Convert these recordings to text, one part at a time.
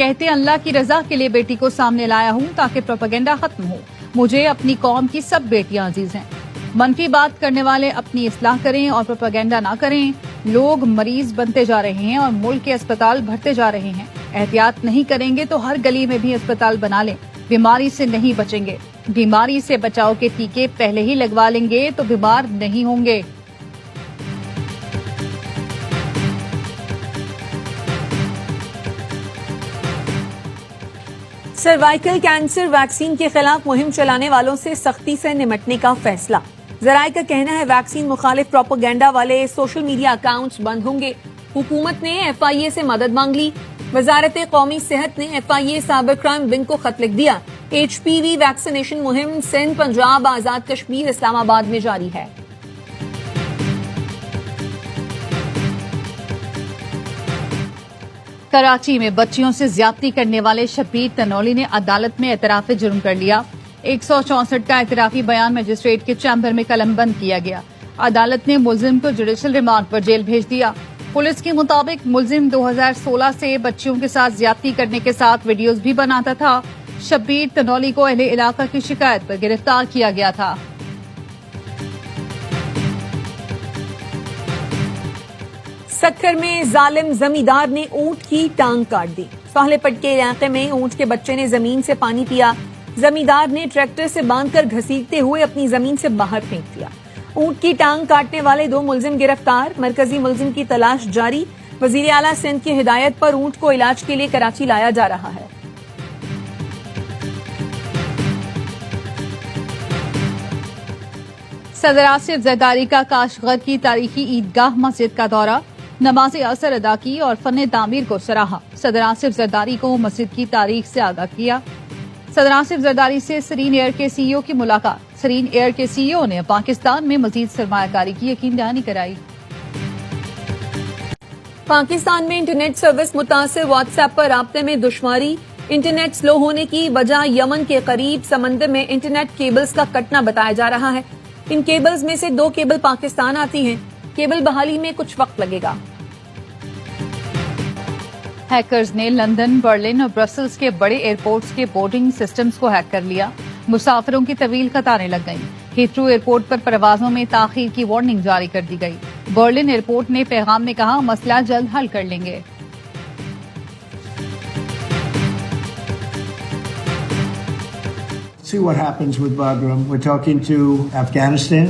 کہتے اللہ کی رضا کے لیے بیٹی کو سامنے لایا ہوں تاکہ پروپیگنڈا ختم ہو. مجھے اپنی قوم کی سب بیٹیاں عزیز ہیں. منفی بات کرنے والے اپنی اصلاح کریں اور پروپیگنڈا نہ کریں. لوگ مریض بنتے جا رہے ہیں اور ملک کے اسپتال بھرتے جا رہے ہیں. احتیاط نہیں کریں گے تو ہر گلی میں بھی اسپتال بنا لیں. بیماری سے نہیں بچیں گے. بیماری سے بچاؤ کے ٹیکے پہلے ہی لگوا لیں گے تو بیمار نہیں ہوں گے. سروائیکل کینسر ویکسین کے خلاف مہم چلانے والوں سے سختی سے نمٹنے کا فیصلہ. ذرائع کا کہنا ہے ویکسین مخالف پروپیگنڈا والے سوشل میڈیا اکاؤنٹس بند ہوں گے. حکومت نے ایف آئی اے سے مدد مانگ لی. وزارت قومی صحت نے F I A cyber crime wing کو خط لکھ دیا. ایچ پی وی ویکسینیشن مہم سندھ، پنجاب، آزاد کشمیر، اسلام آباد میں جاری ہے. کراچی میں بچیوں سے زیادتی کرنے والے شبیر تنولی نے عدالت میں اعتراف جرم کر لیا. 164 کا اعترافی بیان مجسٹریٹ کے چیمبر میں قلم بند کیا گیا. عدالت نے ملزم کو جوڈیشل ریمانڈ پر جیل بھیج دیا. پولیس کے مطابق ملزم 2016 سے بچیوں کے ساتھ زیادتی کرنے کے ساتھ ویڈیوز بھی بناتا تھا. شبیر تنولی کو اہل علاقہ کی شکایت پر گرفتار کیا گیا تھا. سکھر میں ظالم زمیندار نے اونٹ کی ٹانگ کاٹ دی. سہلے پٹ کے علاقے میں اونٹ کے بچے نے زمین سے پانی پیا. زمیندار نے ٹریکٹر سے باندھ کر گھسیٹتے ہوئے اپنی زمین سے باہر پھینک دیا. اونٹ کی ٹانگ کاٹنے والے 2 ملزم گرفتار. مرکزی ملزم کی تلاش جاری. وزیر اعلیٰ سندھ کی ہدایت پر اونٹ کو علاج کے لیے کراچی لایا جا رہا ہے. صدر آصف زرداری کا کاشغر کی تاریخی عیدگاہ مسجد کا دورہ. نماز عصر ادا کی اور فن تعمیر کو سراہا. صدر آصف زرداری کو مسجد کی تاریخ سے آگاہ کیا. صدر آصف زرداری سے سرین ایئر کے سی ای او کی ملاقات. سرین ایئر کے سی ای او نے پاکستان میں مزید سرمایہ کاری کی یقین دہانی کرائی. پاکستان میں انٹرنیٹ سروس متاثر. واٹس ایپ پر رابطے میں دشواری. انٹرنیٹ سلو ہونے کی وجہ یمن کے قریب سمندر میں انٹرنیٹ کیبلز کا کٹنا بتایا جا رہا ہے. ان کیبلز میں سے 2 کیبل پاکستان آتی ہیں. کیبل بحالی میں کچھ وقت لگے گا. ہیکرز نے لندن، برلن اور برسلز کے بڑے ایئرپورٹس کے بورڈنگ سسٹمز کو ہیک کر لیا. مسافروں کی طویل قطاریں لگ گئیں. ہیتھرو ایئرپورٹ پر پروازوں میں تاخیر کی وارننگ جاری کر دی گئی. برلن ایئرپورٹ نے پیغام میں کہا مسئلہ جلد حل کر لیں گے. See what happens with Bagram. We're talking to Afghanistan.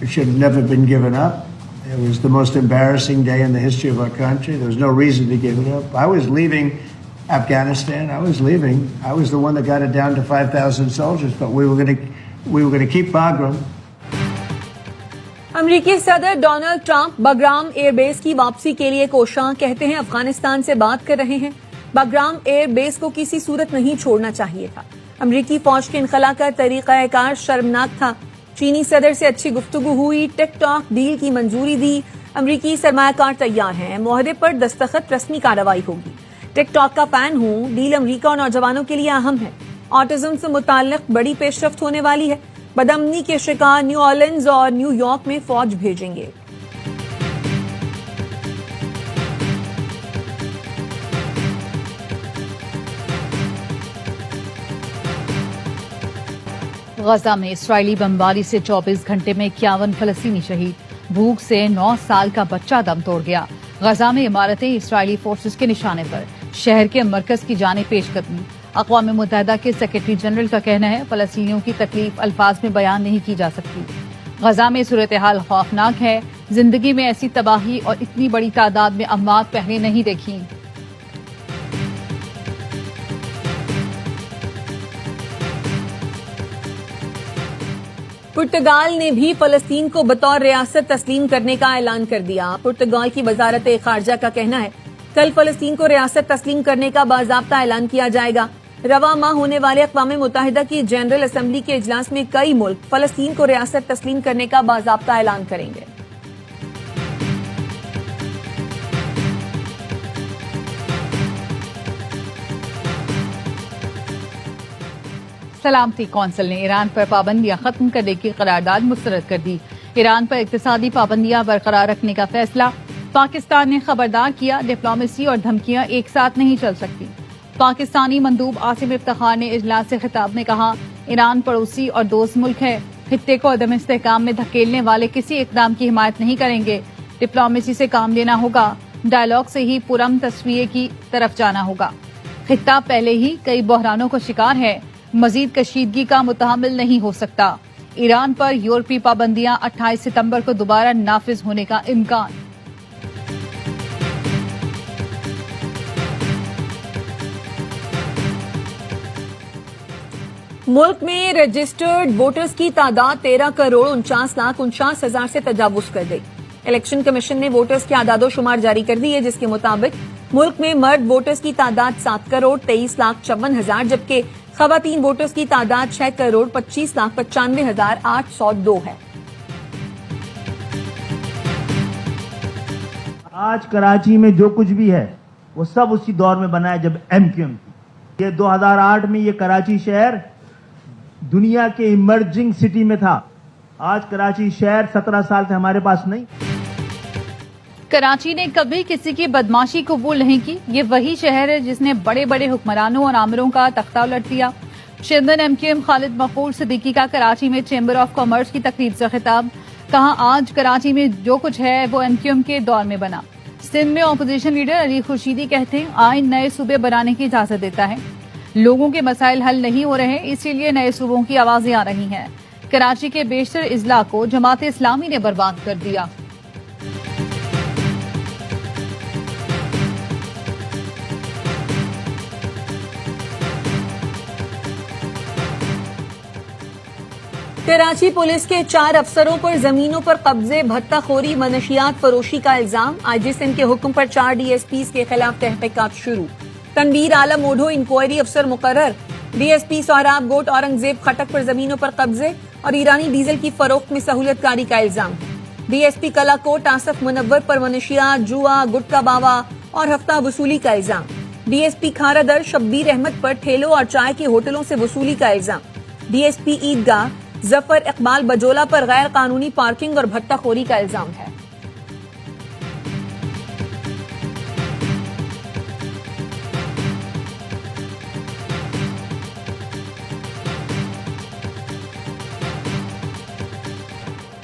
It should have never been given up. It was the most embarrassing day in the history of our country. There was no reason to give it up. I was leaving Afghanistan. I was leaving. I was the one that got it down to 5,000 soldiers, but we were going to keep Bagram. امریکی صدر Donald Trump Bagram air base کی واپسی کے لیے کوشاں. کہتے ہیں افغانستان سے بات کر رہے ہیں. بگرام ایئر بیس کو کسی صورت نہیں چھوڑنا چاہیے تھا. امریکی فوج کے انخلا کا طریقہ کار شرمناک تھا. چینی صدر سے اچھی گفتگو ہوئی. ٹک ٹاک ڈیل کی منظوری دی. امریکی سرمایہ کار تیار ہیں. معاہدے پر دستخط. رسمی کارروائی ہوگی. ٹک ٹاک کا فین ہوں. ڈیل امریکہ اور نوجوانوں کے لیے اہم ہے. آٹزم سے متعلق بڑی پیش رفت ہونے والی ہے. بدامنی کے شکار نیو آرلینز اور نیو یارک میں فوج بھیجیں گے. غزہ میں اسرائیلی بمباری سے 24 گھنٹے میں 51 فلسطینی شہید. بھوک سے 9 سال کا بچہ دم توڑ گیا. غزہ میں عمارتیں اسرائیلی فورسز کے نشانے پر. شہر کے مرکز کی جانب پیش قدمی. اقوام متحدہ کے سیکرٹری جنرل کا کہنا ہے فلسطینیوں کی تکلیف الفاظ میں بیان نہیں کی جا سکتی. غزہ میں صورتحال خوفناک ہے. زندگی میں ایسی تباہی اور اتنی بڑی تعداد میں اموات پہلے نہیں دیکھی. پرتگال نے بھی فلسطین کو بطور ریاست تسلیم کرنے کا اعلان کر دیا. پرتگال کی وزارت خارجہ کا کہنا ہے کل فلسطین کو ریاست تسلیم کرنے کا باضابطہ اعلان کیا جائے گا. رواں ماہ ہونے والے اقوام متحدہ کی جنرل اسمبلی کے اجلاس میں کئی ملک فلسطین کو ریاست تسلیم کرنے کا باضابطہ اعلان کریں گے. سلامتی کونسل نے ایران پر پابندیاں ختم کرنے کی قرارداد مسترد کر دی. ایران پر اقتصادی پابندیاں برقرار رکھنے کا فیصلہ. پاکستان نے خبردار کیا ڈپلومیسی اور دھمکیاں ایک ساتھ نہیں چل سکتی. پاکستانی مندوب عاصم افتخار نے اجلاس سے خطاب میں کہا، ایران پڑوسی اور دوست ملک ہے، خطے کو عدم استحکام میں دھکیلنے والے کسی اقدام کی حمایت نہیں کریں گے، ڈپلومیسی سے کام لینا ہوگا، ڈائیلاگ سے ہی پرامن تصفیے کی طرف جانا ہوگا۔ خطہ پہلے ہی کئی بحرانوں کا شکار ہے، مزید کشیدگی کا متحمل نہیں ہو سکتا۔ ایران پر یورپی پابندیاں 28 ستمبر کو دوبارہ نافذ ہونے کا امکان۔ ملک میں رجسٹرڈ ووٹرز کی تعداد 13,49,49,000 سے تجاوز کر گئی۔ الیکشن کمیشن نے ووٹرز کے اعداد و شمار جاری کر دی ہے، جس کے مطابق ملک میں مرد ووٹرز کی تعداد 7,23,54,000 جبکہ خواتین ووٹرز کی تعداد 6,25,95,802 ہے۔ آج کراچی میں جو کچھ بھی ہے وہ سب اسی دور میں بنا ہے جب ایم کیو ایم تھی۔ یہ 2008 میں یہ کراچی شہر دنیا کے ایمرجنگ سٹی میں تھا۔ آج کراچی شہر 17 سال سے ہمارے پاس نہیں۔ کراچی نے کبھی کسی کی بدماشی قبول نہیں کی، یہ وہی شہر ہے جس نے بڑے بڑے حکمرانوں اور آمروں کا تختہ الٹ دیا۔ چیئرمین ایم کیو ایم خالد مقبول صدیقی کا کراچی میں چیمبر آف کامرس کی تقریب سے خطاب، کہا آج کراچی میں جو کچھ ہے وہ ایم کیو ایم کے دور میں بنا۔ سندھ میں اپوزیشن لیڈر علی خورشیدی کہتے ہیں آئین نئے صوبے بنانے کی اجازت دیتا ہے، لوگوں کے مسائل حل نہیں ہو رہے، اسی لیے نئے صوبوں کی آوازیں آ رہی ہیں۔ کراچی کے بیشتر اضلاع کو جماعت اسلامی نے برباد کر دیا۔ کراچی پولیس کے 4 افسروں پر زمینوں پر قبضے، بھتہ خوری، منشیات فروشی کا الزام۔ آئی جی سندھ کے حکم پر 4 ڈی ایس پیز کے خلاف تحقیقات شروع۔ تنویر عالم اوڈھو انکوائری افسر مقرر۔ ڈی ایس پی سہراب گوٹ اورنگزیب خٹک پر زمینوں پر قبضے اور ایرانی ڈیزل کی فروخت میں سہولت کاری کا الزام ہے۔ ڈی ایس پی کلاکوٹ آصف منور پر منشیات، جوا، گٹکا باوا اور ہفتہ وصولی کا الزام۔ ڈی ایس پی کھارا در شبیر احمد پر ٹھیلوں اور چائے کے ہوٹلوں سے وصولی کا الزام۔ ڈی ایس پی عیدگاہ ظفر اقبال بجولا پر غیر قانونی پارکنگ اور بھتہ خوری کا الزام ہے۔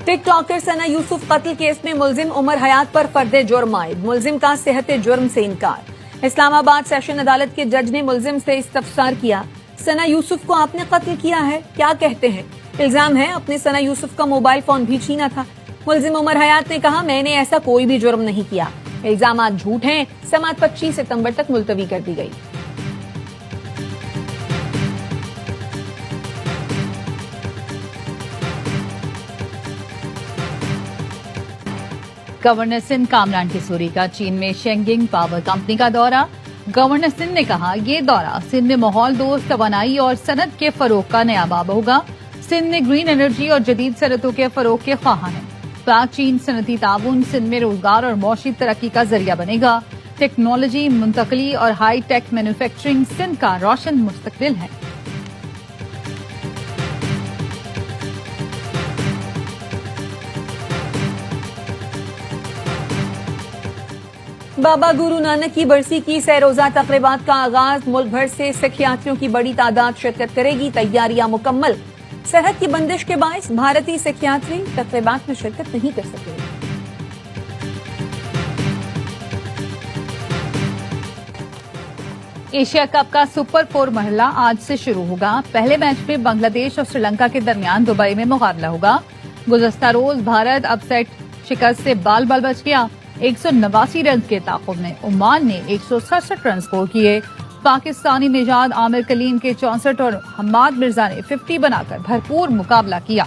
ٹک ٹاکر ثنا یوسف قتل کیس میں ملزم عمر حیات پر فرد جرم عائد، ملزم کا صحت جرم سے انکار۔ اسلام آباد سیشن عدالت کے جج نے ملزم سے استفسار کیا، ثنا یوسف کو آپ نے قتل کیا ہے، کیا کہتے ہیں؟ الزام ہے اپنے ثنا یوسف کا موبائل فون بھی چھینا تھا۔ ملزم عمر حیات نے کہا میں نے ایسا کوئی بھی جرم نہیں کیا، الزامات جھوٹ ہیں۔ سماعت 25 ستمبر تک ملتوی کر دی گئی۔ گورنر سندھ کامران کسوری کا چین میں شینگنگ پاور کمپنی کا دورہ۔ گورنر سندھ نے کہا یہ دورہ سندھ میں ماحول دوست توانائی اور صنعت کے فروغ کا نیا باب ہوگا۔ سندھ میں گرین انرجی اور جدید صنعتوں کے فروغ کے خواہاں ہیں۔ پاک چین صنعتی تعاون سندھ میں روزگار اور معاشی ترقی کا ذریعہ بنے گا۔ ٹیکنالوجی، منتقلی اور ہائی ٹیک مینوفیکچرنگ سندھ کا روشن مستقبل ہے۔ بابا گرو نانک کی برسی کی سہ روزہ تقریبات کا آغاز، ملک بھر سے سکھ یاتریوں کی بڑی تعداد شرکت کرے گی، تیاریاں مکمل۔ سرحد کی بندش کے باعث بھارتی سکھ یاتری تقریبات میں شرکت نہیں کر سکے۔ ایشیا کپ کا سپر 4 مرحلہ آج سے شروع ہوگا۔ پہلے میچ میں بنگلہ دیش اور سری لنکا کے درمیان دبئی میں مقابلہ ہوگا۔ گزشتہ روز بھارت اپ سیٹ شکست سے بال بال بچ گیا۔ 189 رنز کے تعاقب میں عمان نے 167 رن سکور کیے۔ پاکستانی نژاد عامر کلیم کے 64 اور حماد مرزا نے 50 بنا کر بھرپور مقابلہ کیا۔